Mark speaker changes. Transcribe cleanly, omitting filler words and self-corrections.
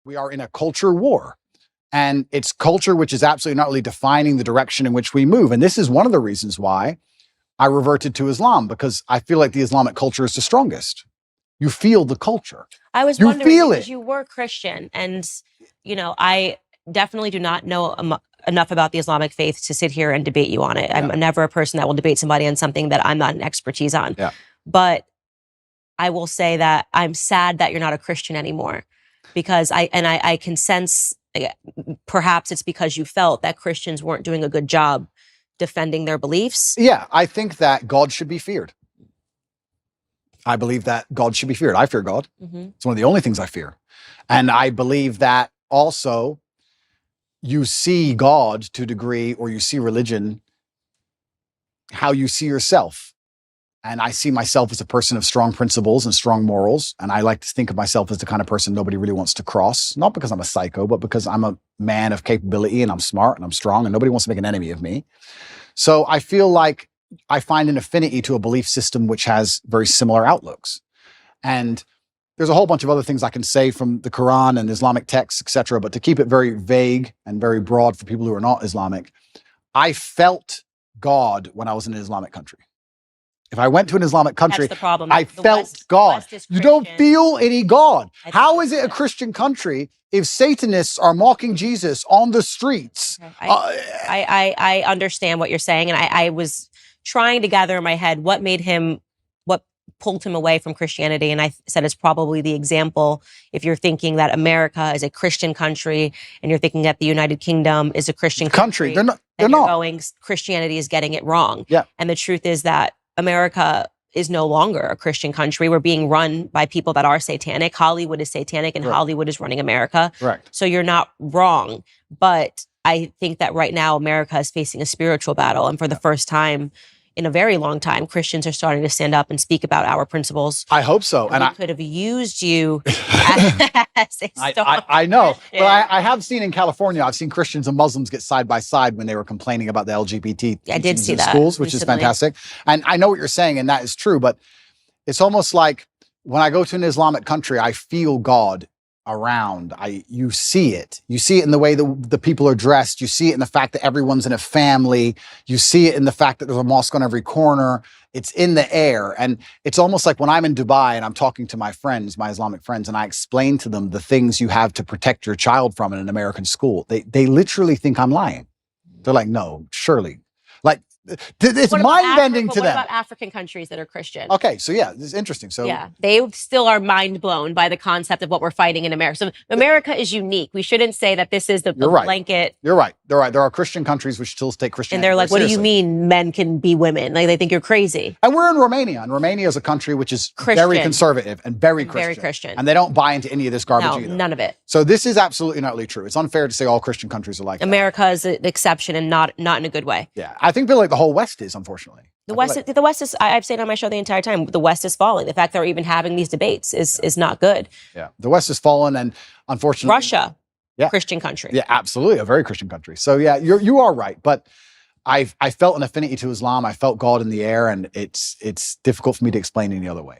Speaker 1: We are in a culture war. And it's culture which is absolutely not really defining the direction in which we move. And this is one of the reasons why I reverted to Islam, because I feel like the Islamic culture is the strongest. You feel the culture.
Speaker 2: I was wondering, because you were Christian, and I definitely do not know enough about the Islamic faith to sit here and debate you on it. Yeah. I'm never a person that will debate somebody on something that I'm not an expertise on.
Speaker 1: Yeah.
Speaker 2: But I will say that I'm sad that you're not a Christian anymore, because I can sense, perhaps it's because you felt that Christians weren't doing a good job defending their beliefs.
Speaker 1: Yeah, I think that God should be feared. I believe that God should be feared. I fear God. Mm-hmm. It's one of the only things I fear. And I believe that also you see God to a degree, or you see religion, how you see yourself. And I see myself as a person of strong principles and strong morals. And I like to think of myself as the kind of person nobody really wants to cross, not because I'm a psycho, but because I'm a man of capability and I'm smart and I'm strong and nobody wants to make an enemy of me. So I feel like I find an affinity to a belief system which has very similar outlooks. And there's a whole bunch of other things I can say from the Quran and Islamic texts, etc. But to keep it very vague and very broad for people who are not Islamic, I felt God when I was in an Islamic country. If I went to an Islamic country,
Speaker 2: that's the problem.
Speaker 1: I felt God. You don't feel any God. How is it a Christian country if Satanists are mocking Jesus on the streets?
Speaker 2: Okay. I understand what you're saying. And I was trying to gather in my head what pulled him away from Christianity. And I said it's probably the example. If you're thinking that America is a Christian country and you're thinking that the United Kingdom is a Christian country,
Speaker 1: they're not.
Speaker 2: Going, Christianity is getting it wrong.
Speaker 1: Yeah.
Speaker 2: And the truth is that America is no longer a Christian country. We're being run by people that are satanic. Hollywood is satanic, and Hollywood is running America.
Speaker 1: Correct.
Speaker 2: So you're not wrong. But I think that right now America is facing a spiritual battle. And for the first time in a very long time, Christians are starting to stand up and speak about our principles.
Speaker 1: I hope so.
Speaker 2: And I could have used you as a star.
Speaker 1: I know. But I have seen in California, I've seen Christians and Muslims get side by side when they were complaining about the LGBT
Speaker 2: I did see that
Speaker 1: schools, which is fantastic. And I know what you're saying, and that is true. But it's almost like when I go to an Islamic country, I feel God around. You see it. You see it in the way the people are dressed. You see it in the fact that everyone's in a family. You see it in the fact that there's a mosque on every corner. It's in the air. And it's almost like when I'm in Dubai and I'm talking to my friends, my Islamic friends, and I explain to them the things you have to protect your child from in an American school. They literally think I'm lying. They're like, no, surely. Like, it's mind-bending to them.
Speaker 2: What about African countries that are Christian?
Speaker 1: Okay, so yeah, this is interesting. So
Speaker 2: yeah, they still are mind-blown by the concept of what we're fighting in America. So America is unique. We shouldn't say that this is the blanket.
Speaker 1: You're right. They're right. There are Christian countries which still take Christianity.
Speaker 2: And they're like, what do you mean men can be women? Like, they think you're crazy.
Speaker 1: And we're in Romania. And Romania is a country which is very conservative and very Christian.
Speaker 2: Very Christian.
Speaker 1: And they don't buy into any of this garbage either.
Speaker 2: None of it.
Speaker 1: So this is absolutely not really true. It's unfair to say all Christian countries are like that.
Speaker 2: America is an exception, and not in a good way.
Speaker 1: Yeah. I think like the whole West is, unfortunately.
Speaker 2: The West is, I've said on my show the entire time, the West is falling. The fact that we're even having these debates is not good.
Speaker 1: Yeah. The West has fallen, and unfortunately.
Speaker 2: Russia, Christian country.
Speaker 1: Yeah, absolutely. A very Christian country. So yeah, you are right. But I felt an affinity to Islam. I felt God in the air, and it's difficult for me to explain any other way.